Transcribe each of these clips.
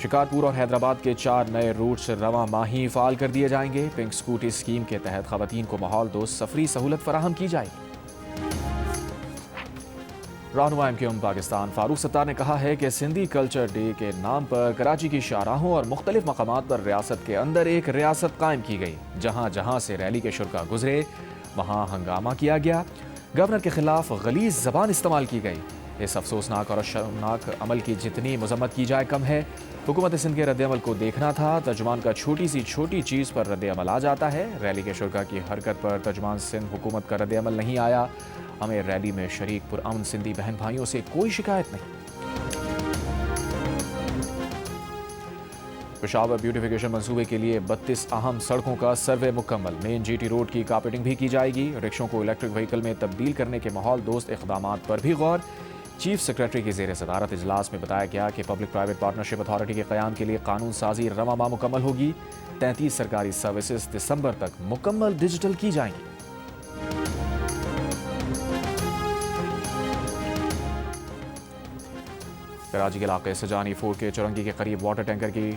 شکارپور اور حیدرآباد کے 4 نئے روٹس رواں ماہی فعال کر دیے جائیں گے۔ پنک اسکوٹی اسکیم کے تحت خواتین کو ماحول دوست سفری سہولت فراہم کی جائے گی۔ رہنما MQM پاکستان فاروق ستار نے کہا ہے کہ سندھی کلچر ڈے کے نام پر کراچی کی شاہراہوں اور مختلف مقامات پر ریاست کے اندر ایک ریاست قائم کی گئی۔ جہاں جہاں سے ریلی کے شرکا گزرے وہاں ہنگامہ کیا گیا، گورنر کے خلاف غلیظ زبان استعمال کی گئی۔ اس افسوسناک اور شرمناک عمل کی جتنی مذمت کی جائے کم ہے۔ حکومت سندھ کے رد عمل کو دیکھنا تھا، ترجمان کا چھوٹی سی چھوٹی چیز پر رد عمل آ جاتا ہے۔ ریلی کے شرکا کی حرکت پر ترجمان سندھ حکومت کا رد عمل نہیں آیا۔ ہمیں ریلی میں شریک پرامن سندھی بہن بھائیوں سے کوئی شکایت نہیں۔ پشاور بیوٹیفیکیشن منصوبے کے لیے 32 اہم سڑکوں کا سروے مکمل۔ مین GT روڈ کی کارپیٹنگ بھی کی جائے گی۔ رکشوں کو الیکٹرک وہیکل میں تبدیل کرنے کے ماحول دوست اقدامات پر بھی غور۔ چیف سیکریٹری کی زیر صدارت اجلاس میں بتایا گیا کہ پبلک پرائیویٹ پارٹنرشپ اتھارٹی کے قیام کے لیے قانون سازی رواں ماہ مکمل ہوگی۔ 33 سرکاری سروسز دسمبر تک مکمل ڈیجیٹل کی جائیں گی۔ کراچی کے علاقے سجانی فورٹ کے چورنگی کے قریب واٹر ٹینکر کی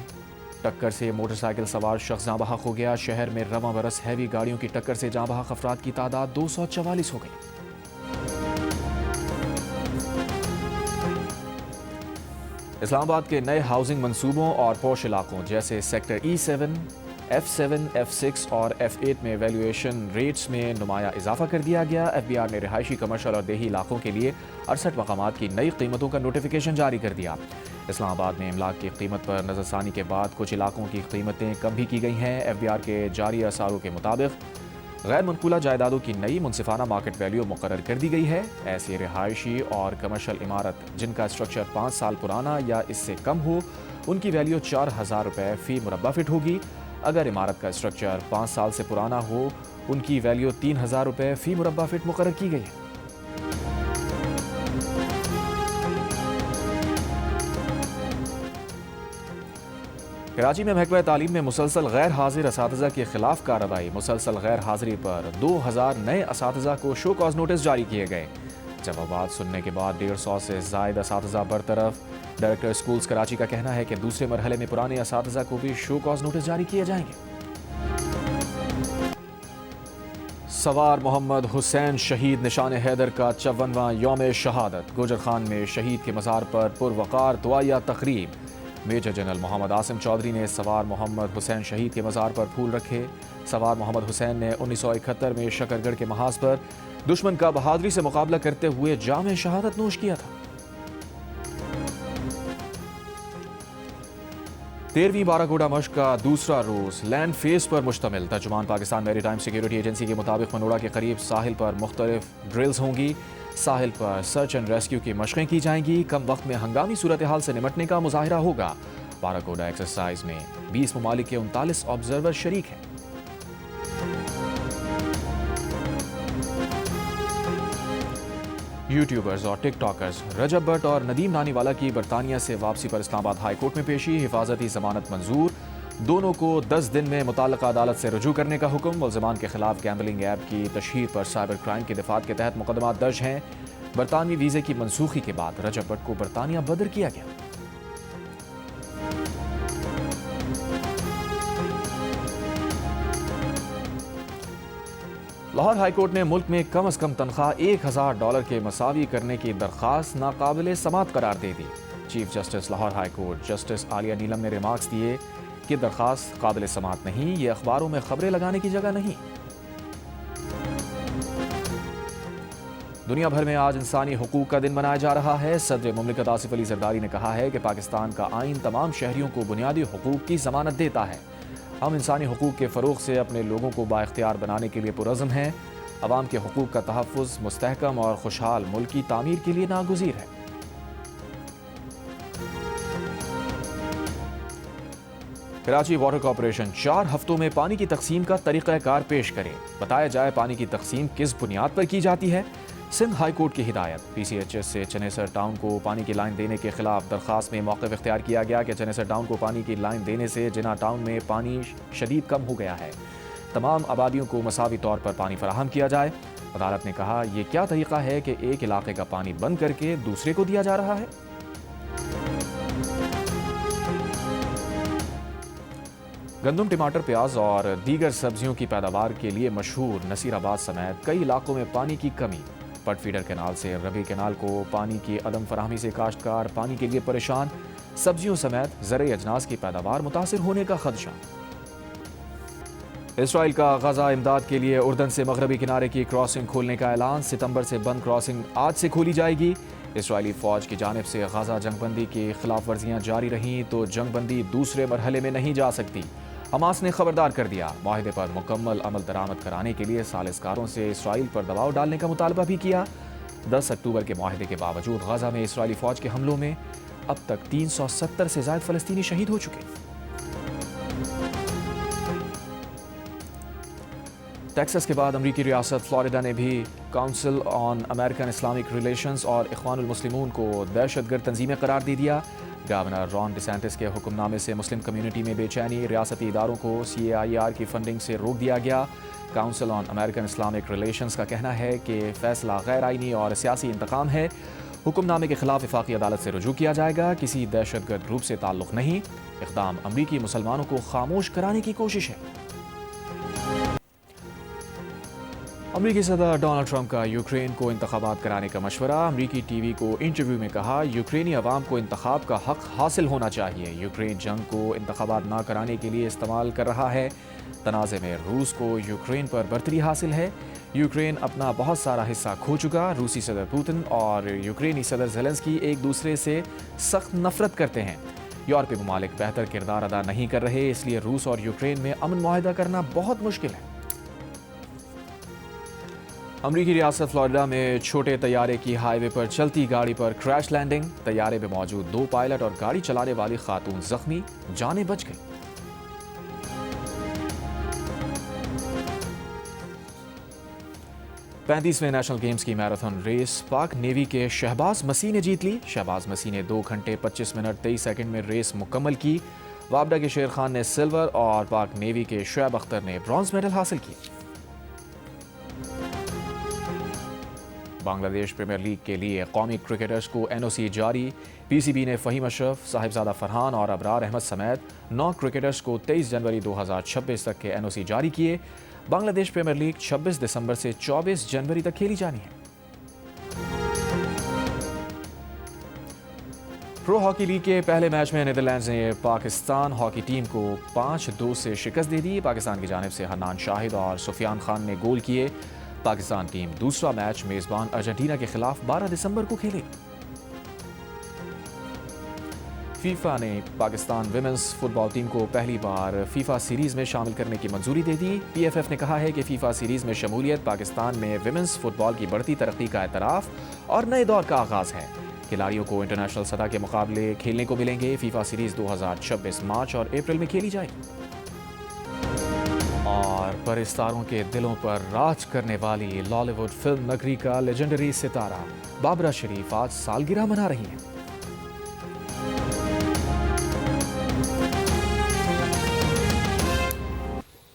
ٹکر سے موٹر سائیکل سوار شخص جاں بحق ہو گیا۔ شہر میں رواں برس ہیوی گاڑیوں کی ٹکر سے جاں بحق افراد کی تعداد 244 ہو گئی۔ اسلام آباد کے نئے ہاؤسنگ منصوبوں اور پوش علاقوں جیسے سیکٹر E7، F7، F6 اور F8 میں ویلیویشن ریٹس میں نمایاں اضافہ کر دیا گیا۔ FBR نے رہائشی، کمرشل اور دیہی علاقوں کے لیے 68 مقامات کی نئی قیمتوں کا نوٹیفیکیشن جاری کر دیا۔ اسلام آباد میں املاک کی قیمت پر نظر ثانی کے بعد کچھ علاقوں کی قیمتیں کم بھی کی گئی ہیں۔ FBR کے جاری اثاروں کے مطابق غیر منقولہ جائیدادوں کی نئی منصفانہ مارکیٹ ویلیو مقرر کر دی گئی ہے۔ ایسی رہائشی اور کمرشل عمارت جن کا اسٹرکچر 5 سال پرانا یا اس سے کم ہو، ان کی ویلیو 4000 روپے فی مربع فٹ ہوگی۔ اگر عمارت کا اسٹرکچر 5 سال سے پرانا ہو، ان کی ویلیو 3000 روپے فی مربع فٹ مقرر کی گئی ہے۔ کراچی میں محکمہ تعلیم میں مسلسل غیر حاضر اساتذہ کے خلاف کارروائی۔ مسلسل غیر حاضری پر 2000 نئے اساتذہ کو شو کاز نوٹس جاری کیے گئے۔ جوابات سننے کے بعد 150 سے زائد اساتذہ برطرف۔ ڈائریکٹر اسکولز کراچی کا کہنا ہے کہ دوسرے مرحلے میں پرانے اساتذہ کو بھی شو کاز نوٹس جاری کیے جائیں گے۔ سوار محمد حسین شہید نشان حیدر کا 54واں یوم شہادت۔ گوجر خان میں شہید کے مزار پر پروقار دعائیہ تقریب۔ میجر جنرل محمد عاصم چودھری نے سوار محمد حسین شہید کے مزار پر پھول رکھے۔ سوار محمد حسین نے 1971 میں شکرگڑھ کے محاذ پر دشمن کا بہادری سے مقابلہ کرتے ہوئے جام شہادت نوش کیا تھا۔ 13ویں باراگوڑا مشق کا دوسرا روز لینڈ فیس پر مشتمل۔ ترجمان پاکستان میری ٹائم سیکیورٹی ایجنسی کے مطابق منوڑا کے قریب ساحل پر مختلف ڈرلز ہوں گی۔ ساحل پر سرچ اینڈ ریسکیو کی مشقیں کی جائیں گی۔ کم وقت میں ہنگامی صورتحال سے نمٹنے کا مظاہرہ ہوگا۔ باراگوڑا ایکسرسائز میں 20 ممالک کے 39 آبزرور شریک ہیں۔ یوٹیوبرز اور ٹک ٹاکرز رجب بٹ اور ندیم نانی والا کی برطانیہ سے واپسی پر اسلام آباد ہائی کورٹ میں پیشی۔ حفاظتی ضمانت منظور۔ دونوں کو 10 دن میں متعلقہ عدالت سے رجوع کرنے کا حکم۔ ملزمان کے خلاف گیمبلنگ ایپ کی تشہیر پر سائبر کرائم کی دفعات کے تحت مقدمات درج ہیں۔ برطانوی ویزے کی منسوخی کے بعد رجب بٹ کو برطانیہ بدر کیا گیا۔ لاہور ہائی کورٹ نے ملک میں کم از کم تنخواہ $1000 کے مساوی کرنے کی درخواست ناقابل سماعت قرار دے دی۔ Chief justice Lahore high court justice Aalia Neelum نے ریمارکس دیے کہ درخواست قابل سماعت نہیں، یہ اخباروں میں خبریں لگانے کی جگہ نہیں۔ دنیا بھر میں آج انسانی حقوق کا دن منایا جا رہا ہے۔ صدر مملکت آصف علی زرداری نے کہا ہے کہ پاکستان کا آئین تمام شہریوں کو بنیادی حقوق کی ضمانت دیتا ہے۔ ہم انسانی حقوق کے فروغ سے اپنے لوگوں کو بااختیار بنانے کے لیے پرعزم ہیں۔ عوام کے حقوق کا تحفظ مستحکم اور خوشحال ملک کی تعمیر کے لیے ناگزیر ہے۔ کراچی واٹر کارپوریشن 4 ہفتوں میں پانی کی تقسیم کا طریقہ کار پیش کرے۔ بتایا جائے پانی کی تقسیم کس بنیاد پر کی جاتی ہے۔ سندھ ہائی کورٹ کی ہدایت۔ PCHS سے چنیسر ٹاؤن کو پانی کی لائن دینے کے خلاف درخواست میں موقف اختیار کیا گیا کہ چنیسر ٹاؤن کو پانی کی لائن دینے سے جناح ٹاؤن میں پانی شدید کم ہو گیا ہے۔ تمام آبادیوں کو مساوی طور پر پانی فراہم کیا جائے۔ عدالت نے کہا یہ کیا طریقہ ہے کہ ایک علاقے کا پانی بند کر کے دوسرے کو دیا جا رہا ہے۔ گندم، ٹماٹر، پیاز اور دیگر سبزیوں کی پیداوار کے لیے مشہور نصیر آباد سمیت کئی علاقوں میں پانی کی کمی۔ پٹ فیڈر کینال سے ربی کینال کو پانی کی عدم فراہمی سے کاشتکار پانی کے لیے پریشان، سبزیوں سمیت زرعی اجناس کی پیداوار متاثر ہونے کا خدشہ۔ اسرائیل کا غزہ امداد کے لیے اردن سے مغربی کنارے کی کراسنگ کھولنے کا اعلان، ستمبر سے بند کراسنگ آج سے کھولی جائے گی۔ اسرائیلی فوج کی جانب سے غزہ جنگ بندی کی خلاف ورزیاں جاری رہیں تو جنگ بندی دوسرے مرحلے میں نہیں جا سکتی۔ حماس نے خبردار کر دیا، معاہدے پر مکمل عمل درآمد کرانے کے لیے ثالثکاروں سے اسرائیل پر دباؤ ڈالنے کا مطالبہ بھی کیا۔ 10 اکتوبر کے معاہدے کے باوجود غزہ میں اسرائیلی فوج کے حملوں میں اب تک 370 سے زائد فلسطینی شہید ہو چکے۔ ٹیکساس کے بعد امریکی ریاست فلوریڈا نے بھی کاؤنسل آن امریکن اسلامک ریلیشنز اور اخوان المسلمون کو دہشت گرد تنظیمیں قرار دے دیا۔ گورنر ران ڈی سینٹس کے حکم نامے سے مسلم کمیونٹی میں بے چینی، ریاستی اداروں کو CAIR کی فنڈنگ سے روک دیا گیا۔ کاؤنسل آن امریکن اسلامک ریلیشنز کا کہنا ہے کہ فیصلہ غیر آئینی اور سیاسی انتقام ہے۔ حکم نامے کے خلاف وفاقی عدالت سے رجوع کیا جائے گا، کسی دہشت گرد گروپ سے تعلق نہیں۔ اقدام امریکی مسلمانوں کو خاموش کرانے کی کوشش ہے۔ امریکی صدر ڈونلڈ ٹرمپ کا یوکرین کو انتخابات کرانے کا مشورہ۔ امریکی ٹی وی کو انٹرویو میں کہا، یوکرینی عوام کو انتخاب کا حق حاصل ہونا چاہیے۔ یوکرین جنگ کو انتخابات نہ کرانے کے لیے استعمال کر رہا ہے۔ تنازع میں روس کو یوکرین پر برتری حاصل ہے۔ یوکرین اپنا بہت سارا حصہ کھو چکا۔ روسی صدر پوتن اور یوکرینی صدر زیلنسکی ایک دوسرے سے سخت نفرت کرتے ہیں۔ یورپی ممالک بہتر کردار ادا نہیں کر رہے، اس لیے روس اور یوکرین میں امن معاہدہ کرنا بہت مشکل ہے۔ امریکی ریاست فلوریڈا میں چھوٹے طیارے کی ہائی وے پر چلتی گاڑی پر کریش لینڈنگ، طیارے میں موجود 2 پائلٹ اور گاڑی چلانے والی خاتون زخمی، جانیں بچ گئیں۔ پینتیسویں نیشنل گیمز کی میراتھن ریس پاک نیوی کے شہباز مسیح نے جیت لی۔ شہباز مسیح نے 2 گھنٹے 25 منٹ 23 سیکنڈ میں ریس مکمل کی۔ وابڈا کے شیر خان نے سلور اور پاک نیوی کے شعیب اختر نے برونز میڈل حاصل کی۔ بنگلہ دیش پریمیئر لیگ کے لیے قومی کرکٹرز کو NOC جاری۔ PCB نے فہیم اشرف، صاحبزادہ فرحان اور ابرار احمد سمیت 9 کرکٹرز کو 23 جنوری 2026 تک کے NOC جاری کیے۔ بنگلہ دیش پریمیئر لیگ 26 دسمبر سے 24 جنوری تک کھیلی جانی ہے۔ پرو ہاکی لیگ کے پہلے میچ میں نیدرلینڈز نے پاکستان ہاکی ٹیم کو 5-2 سے شکست دے دی۔ پاکستان کی جانب سے حنان شاہد اور سفیان خان نے گول کیے۔ پاکستان ٹیم دوسرا میچ میزبان ارجنٹینا کے خلاف 12 دسمبر کو کھیلے گی۔ فیفا نے پاکستان ویمنز فٹ بال ٹیم کو پہلی بار فیفا سیریز میں شامل کرنے کی منظوری دے دی۔ PFF نے کہا ہے کہ فیفا سیریز میں شمولیت پاکستان میں ویمنز فٹ بال کی بڑھتی ترقی کا اعتراف اور نئے دور کا آغاز ہے۔ کھلاڑیوں کو انٹرنیشنل سطح کے مقابلے کھیلنے کو ملیں گے۔ فیفا سیریز 2026 مارچ اور اپریل میں کھیلی جائے گی۔ اور پرستاروں کے دلوں پر راج کرنے والی لالی ووڈ فلم نگری کا لیجنڈری ستارہ بابرا شریف آج سالگرہ منا رہی ہیں۔